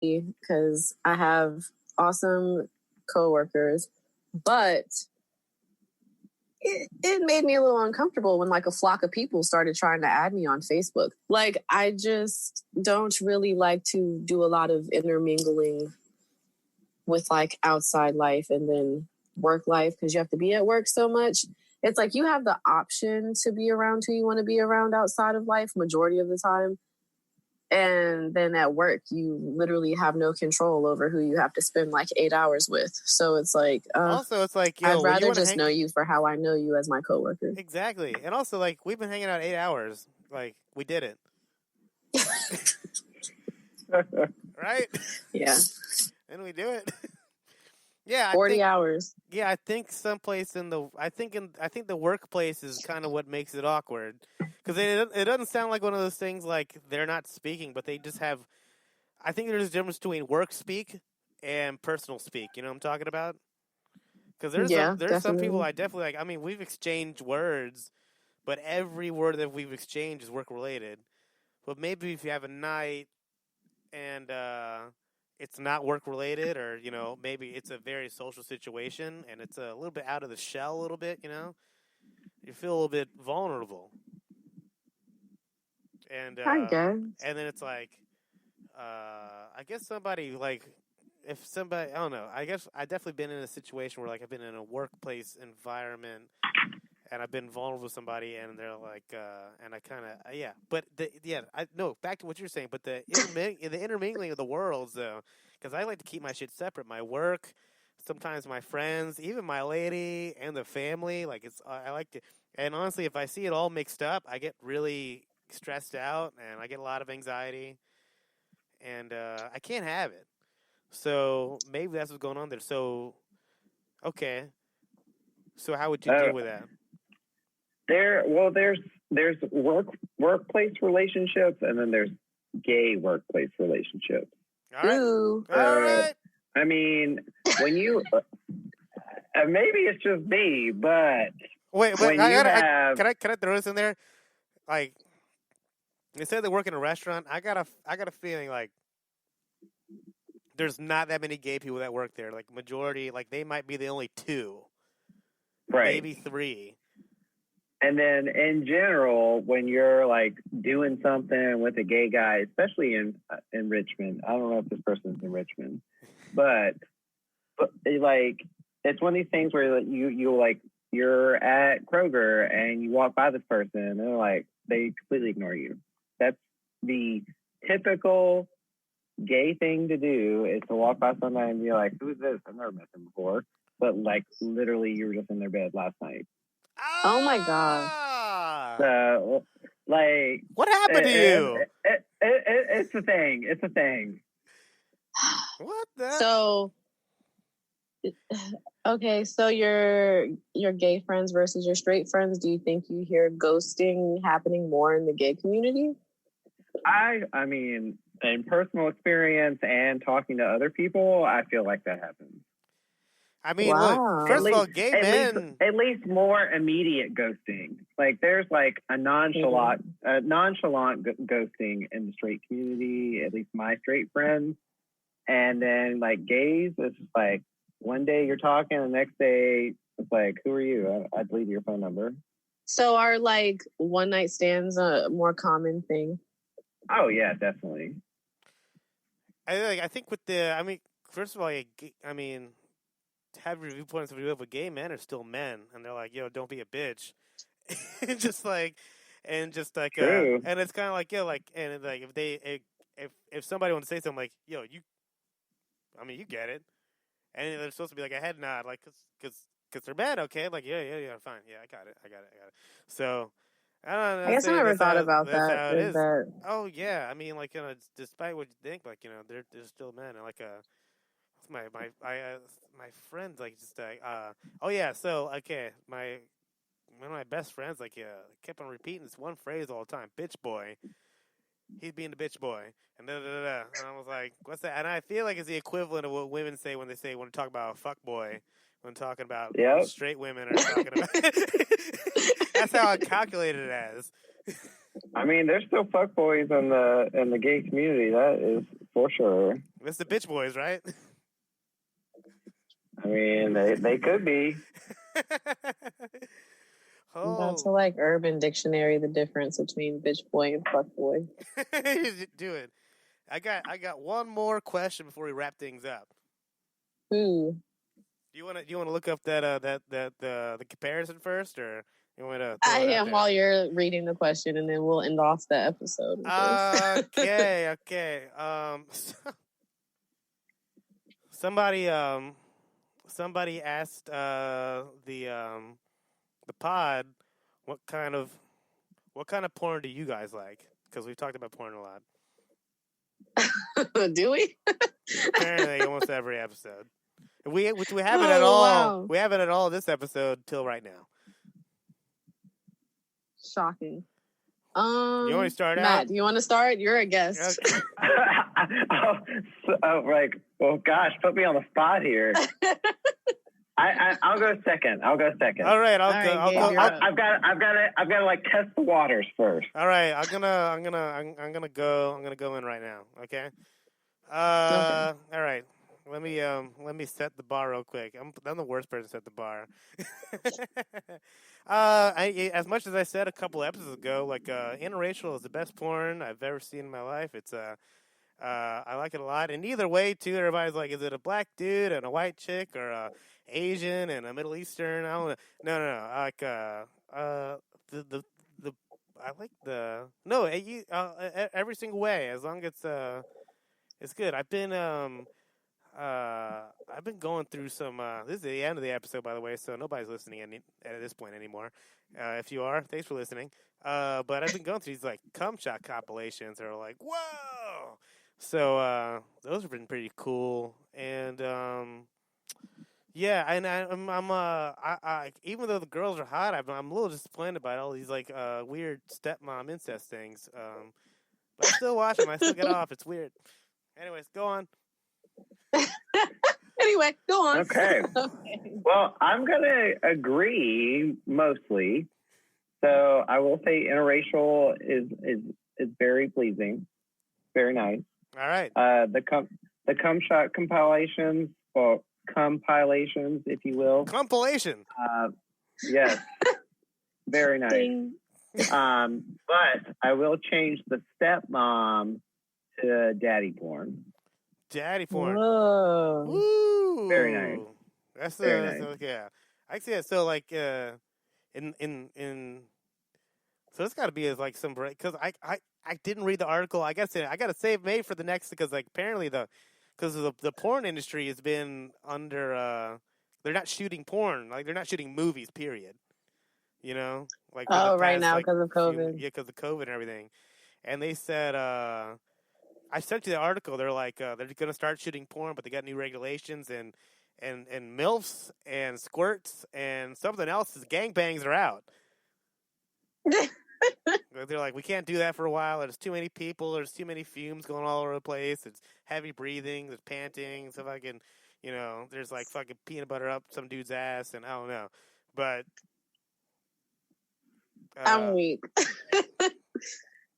because I have awesome coworkers, but it made me a little uncomfortable when like a flock of people started trying to add me on Facebook. Like, I just don't really like to do a lot of intermingling with like outside life and then work life, because you have to be at work so much. It's like you have the option to be around who you want to be around outside of life majority of the time. And then at work, you literally have no control over who you have to spend like 8 hours with. So it's like, also, it's like, yo, I'd rather just know you for how I know you as my coworker. Exactly. And also, like, we've been hanging out 8 hours. Like, we did it. Right? Yeah. And we do it. Yeah, 40 hours. Yeah, I think someplace I think the workplace is kind of what makes it awkward, because it doesn't sound like one of those things like they're not speaking, but they just have. I think there's a difference between work speak and personal speak. You know what I'm talking about? Because there's some people I definitely like. I mean, we've exchanged words, but every word that we've exchanged is work related. But maybe if you have a night and it's not work related, or maybe it's a very social situation and it's a little bit out of the shell a little bit, you feel a little bit vulnerable. And I guess. And then it's like I guess somebody, like, if somebody, I don't know, I guess I definitely been in a situation where, like, I've been in a workplace environment and I've been vulnerable with somebody, and they're like, and I kind of, but back to what you're saying, but the intermingling of the worlds, though, because I like to keep my shit separate, my work, sometimes my friends, even my lady, and the family, like, I like to, and honestly, if I see it all mixed up, I get really stressed out, and I get a lot of anxiety, and I can't have it, so maybe that's what's going on there, so, okay, so how would you deal with that? There's workplace relationships, and then there's gay workplace relationships. All right. I mean, when you maybe it's just me, but wait, can I throw this in there? Like, they said they work in a restaurant. I got a feeling like there's not that many gay people that work there. Like, majority, like, they might be the only 2, right? Maybe 3. And then, in general, when you're, like, doing something with a gay guy, especially in Richmond, I don't know if this person's in Richmond, but like, it's one of these things where you're at Kroger and you walk by this person and they're like, they completely ignore you. That's the typical gay thing to do, is to walk by somebody and be like, who's this? I've never met them before. But, like, literally, you were just in their bed last night. Oh my God. So, like, what happened to you? It's a thing. It's a thing. What the? So, okay, so your gay friends versus your straight friends, do you think you hear ghosting happening more in the gay community? I mean, in personal experience and talking to other people, I feel like that happens. I mean, look, first of all, gay men... At least more immediate ghosting. Like, there's, like, a nonchalant ghosting in the straight community, at least my straight friends. And then, like, gays, it's just, like, one day you're talking, the next day, it's like, who are you? I deleted your phone number. So are, like, one-night stands a more common thing? Oh, yeah, definitely. I think with first of all, have your viewpoints of view, but gay men are still men, and they're like, yo, don't be a bitch. and it's kind of like, yo, like, and like, if somebody wants to say something like, yo, you get it, and they're supposed to be like a head nod, like, cause they're men, okay, like, yeah, fine, yeah, I got it. So, I don't know. I guess I never thought about that. Oh yeah, I mean, like, despite what you think, like, they're still men, and like my friend, like, just so okay, one of my best friends, like, kept on repeating this one phrase all the time, bitch boy. He's being the bitch boy, and and I was like, what's that? And I feel like it's the equivalent of what women say when they talk about a fuck boy, when talking about straight women are talking about. That's how I calculated it as. I mean, there's still fuckboys in the gay community. That is for sure. It's the bitch boys, right? I mean, they could be. That's like Urban Dictionary, the difference between bitch boy and fuck boy. Do it. I got one more question before we wrap things up. Ooh. Do you want to look up the comparison first, or you want to? I am while you're reading the question, and then we'll end off the episode. Okay. Somebody asked the pod what kind of porn do you guys like? Because we've talked about porn a lot. Do we? Apparently, almost every episode. We haven't at all. Wow. We haven't at all this episode till right now. Shocking. You want to start Matt, out? do you want to start? You're a guest. Okay. Well, gosh, put me on the spot here. I'll go second. All right, I'll go. I've got to like test the waters first. All right, I'm gonna go in right now. Okay. Okay. All right. Let me set the bar real quick. I'm the worst person to set the bar. As much as I said a couple episodes ago, like interracial is the best porn I've ever seen in my life. It's I like it a lot. And either way, too, everybody's like, is it a black dude and a white chick, or a Asian and a Middle Eastern? I don't know. No. I like I like the every single way, as long as it's good. I've been going through some. This is the end of the episode, by the way, so nobody's listening at this point anymore. If you are, thanks for listening. But I've been going through these like cum shot compilations that are like, whoa. So those have been pretty cool, and yeah, and I'm even though the girls are hot, I'm a little disappointed by all these like weird stepmom incest things. But I still watch them. I still get off. It's weird. Anyways, go on. Anyway, go on. Okay. Well, I'm gonna agree mostly. So I will say interracial is very pleasing, very nice. All right. The cum shot compilations, or compilations, if you will. Compilation. Yes. Very nice. Ding. But I will change the stepmom to daddy porn. Daddy porn. Whoa. Woo. Very nice. That's very nice. Yeah. I see it. So like in so it's got to be as like some break, because I didn't read the article. I gotta save May for the next, because like apparently because the porn industry has been under they're not shooting porn, like they're not shooting movies, period. You know, like right now because of COVID. Because of COVID and everything. And they said I sent you the article. They're like they're gonna start shooting porn, but they got new regulations, and MILFs and squirts and something else. Gangbangs are out. They're like, we can't do that for a while. There's too many people. There's too many fumes going all over the place. It's heavy breathing. There's panting. So fucking, there's like fucking peanut butter up some dude's ass, and I don't know. But I'm weak.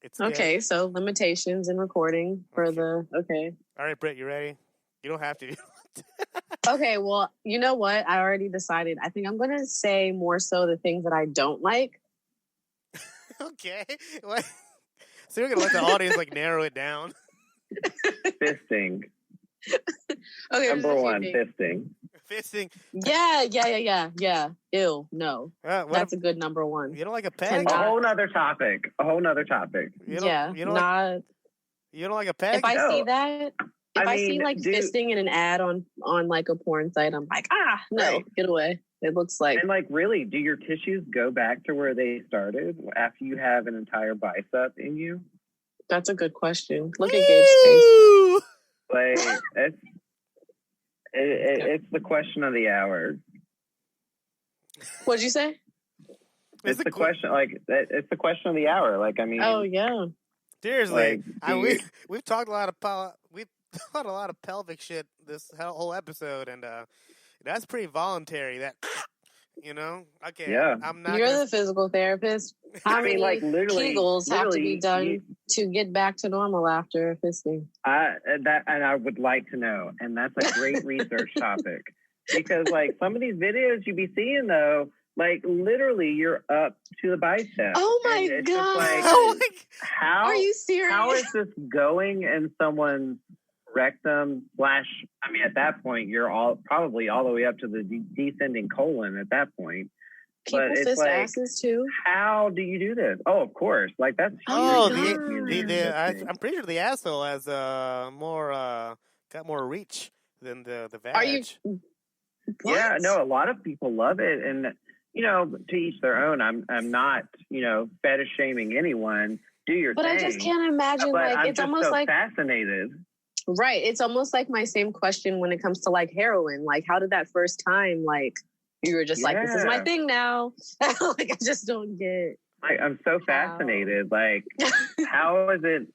It's okay. Good. So limitations in recording for okay. All right, Britt, you ready? You don't have to. Okay. Well, you know what? I already decided. I think I'm going to say more so the things that I don't like. Okay. So you're going to let the audience like narrow it down? Fisting. Okay. Number one, fisting. Fisting. Yeah. Ew. No. That's a good number one. You don't like a peg? A whole nother topic. You don't like a peg? If I see that, I see like fisting in an ad on like a porn site, I'm like, no, right. Get away. It looks like. And like, really, do your tissues go back to where they started after you have an entire bicep in you? That's a good question. Look at Gabe's face. Like, it's the question of the hour. What'd you say? It's the question. Like, it's the question of the hour. Like, I mean. Oh yeah. Seriously, we've talked a lot of pelvic shit this whole episode, and that's pretty voluntary. That You know? Okay. Yeah. I'm not. You're the physical therapist. How many literally, Kegels have to be done to get back to normal after fisting? I would like to know, and that's a great research topic, because like some of these videos you be seeing though, like literally you're up to the bicep. Oh my god! Like, how are you serious? How is this going in someone's rectum / I mean, at that point you're probably all the way up to the descending colon at that point. People but it's fist like, asses too. How do you do this? Oh, of course. Like that's I'm pretty sure the asshole has got more reach than the vag. Are you? What? Yeah, no. A lot of people love it, and to each their own. I'm not fetish shaming anyone. Do your thing. But I just can't imagine. But I'm it's just almost so like fascinated. Right. It's almost like my same question when it comes to like heroin. Like, how did that first time you were just like, this is my thing now. Like, I just don't get. I'm so fascinated. Like, how is it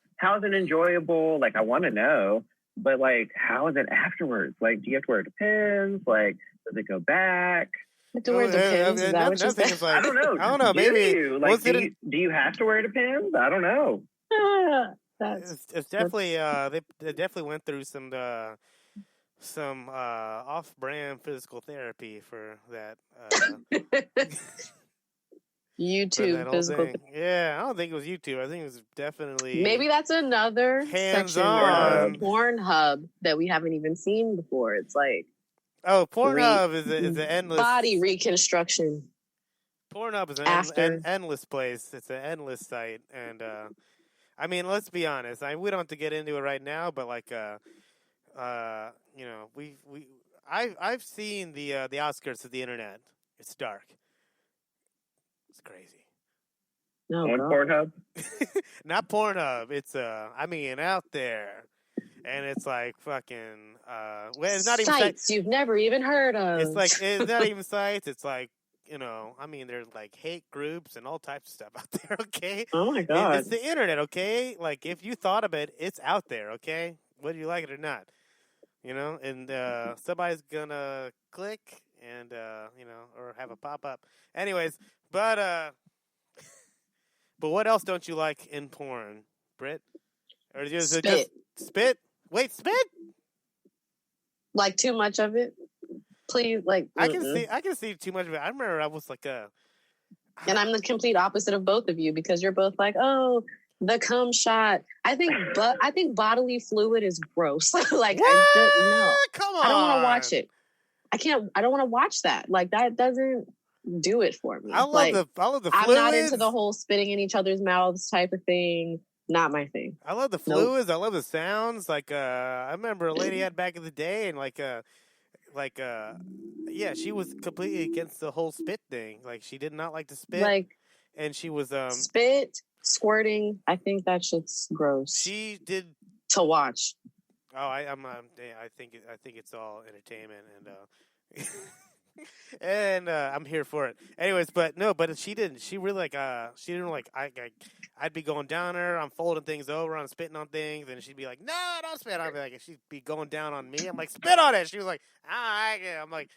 enjoyable? Like, I want to know, but like, how is it afterwards? Like, do you have to wear Depends? Like, does it go back? I have to wear Depends. Is that what you said? I don't know. I don't know. Maybe. Like, do you have to wear Depends? I don't know. It's definitely. They definitely went through some off-brand physical therapy for that. YouTube physical. Yeah, I don't think it was YouTube. I think it was definitely. Maybe that's another section of Pornhub that we haven't even seen before. It's like. Oh, Pornhub is an endless body reconstruction. Pornhub is an endless place. It's an endless site, and I mean, let's be honest. We don't have to get into it right now, but like, I've seen the outskirts of the internet. It's dark. It's crazy. No, on Pornhub? Not Pornhub. It's out there. And it's like fucking it's not even sites you've never even heard of. It's not even sites. It's like, there's like hate groups and all types of stuff out there, okay? Oh my god. It's the internet, okay? Like, if you thought of it, it's out there, okay? Whether you like it or not. And somebody's gonna click and or have a pop up. Anyways, but what else don't you like in porn, Britt? Or is it just spit? Wait, spit? Like too much of it? Please, like I can see too much of it. I remember I was like and I'm the complete opposite of both of you, because you're both like, oh, the cum shot. I think bodily fluid is gross. Like, what? No. Come on. I don't want to watch it. I don't want to watch that. Like, that doesn't do it for me. I love the fluids. I'm not into the whole spitting in each other's mouths type of thing. Not my thing. I love the fluids. Nope. I love the sounds. Like, I remember a lady had back in the day, and she was completely against the whole spit thing. Like, she did not like to spit. And she was spit, squirting. I think that shit's gross. She did to watch. Oh, I think it's all entertainment, and and I'm here for it. Anyways, but she didn't. She really she didn't like. I'd be going down her. I'm folding things over. I'm spitting on things, and she'd be like, "No, don't spit." I'd be like, she'd be going down on me. I'm like, "Spit on it." She was like, I'm like,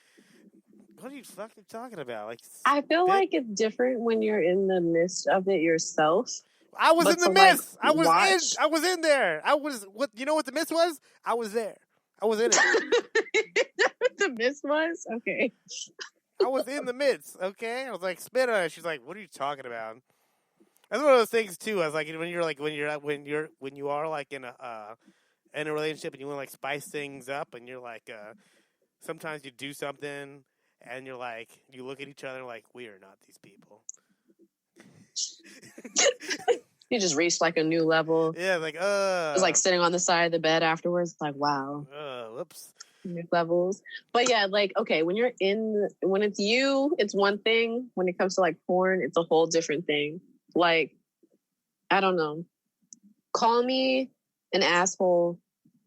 "What are you fucking talking about?" Like, I feel like it's different when you're in the midst of it yourself. I was in the midst. I was in there. What? You know what the midst was? I was there. I was in it. The midst was? Okay. I was in the midst, okay? I was like, spit on it. She's like, what are you talking about? That's one of those things too. I was like, when you are like in a relationship and you want to like spice things up, and you're like, sometimes you do something and you're like, you look at each other like, we are not these people. You just reached like a new level. Yeah, like, it was like sitting on the side of the bed afterwards. Like, wow. Whoops. New levels. But yeah, like, okay, when it's you, it's one thing. When it comes to like porn, it's a whole different thing. Like, I don't know. Call me an asshole,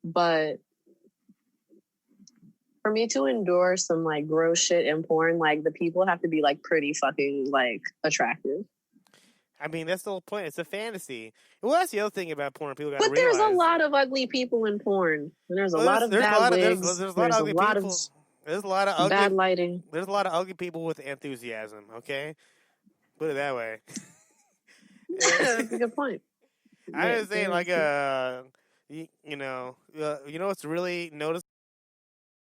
but for me to endure some like gross shit in porn, like the people have to be like pretty fucking like attractive. I mean, that's the whole point. It's a fantasy. Well, that's the other thing about porn. People got to realize. But there's a lot of ugly people in porn. And there's a lot of bad wigs. There's a lot of ugly people. There's a lot of ugly, bad lighting. There's a lot of ugly people with enthusiasm. Okay, put it that way. That's a good point. I was saying, like, you know what's really noticeable